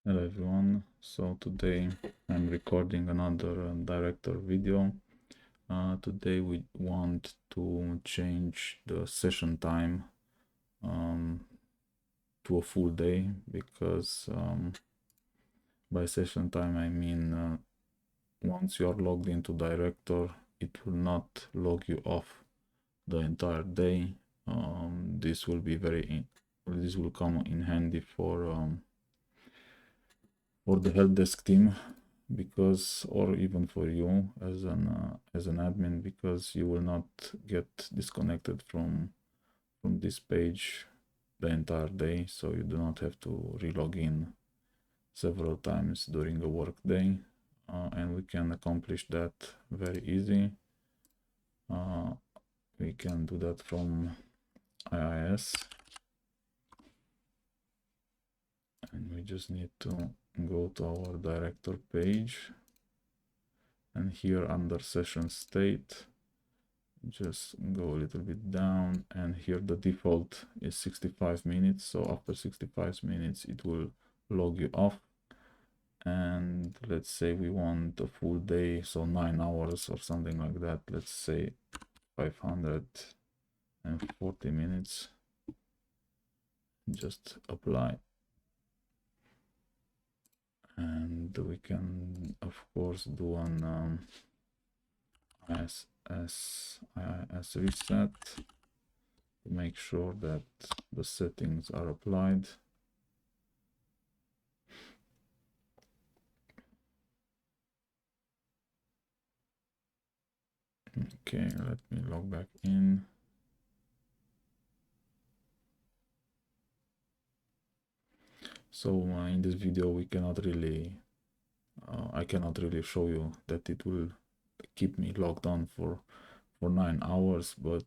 Hello everyone, so today I'm recording another director video. Today we want to change the session time to a full day, because by session time I mean once you are logged into director, it will not log you off the entire day. This will be this will come in handy for the help desk team, because, or even for you as an admin, because you will not get disconnected from this page the entire day, so you do not have to relog in several times during a work day, and we can accomplish that very easy. We can do that from IIS, and we just need to go to our director page, and here under session state just go a little bit down, and here the default is 65 minutes, so after 65 minutes it will log you off. And let's say we want a full day, so 9 hours or something like that. Let's say 540 minutes. Just apply, and we can of course do an IIS reset to make sure that the settings are applied. Okay, let me log back in. So in this video we cannot really I cannot really show you that it will keep me logged on for 9 hours, but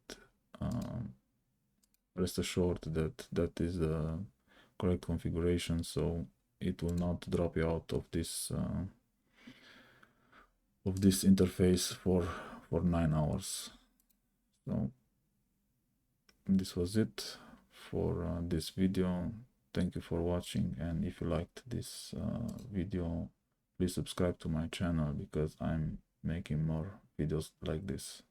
rest assured that that is the correct configuration, so it will not drop you out of this interface for 9 hours. So this was it for this video. Thank you for watching, and if you liked this video, please subscribe to my channel, because I'm making more videos like this.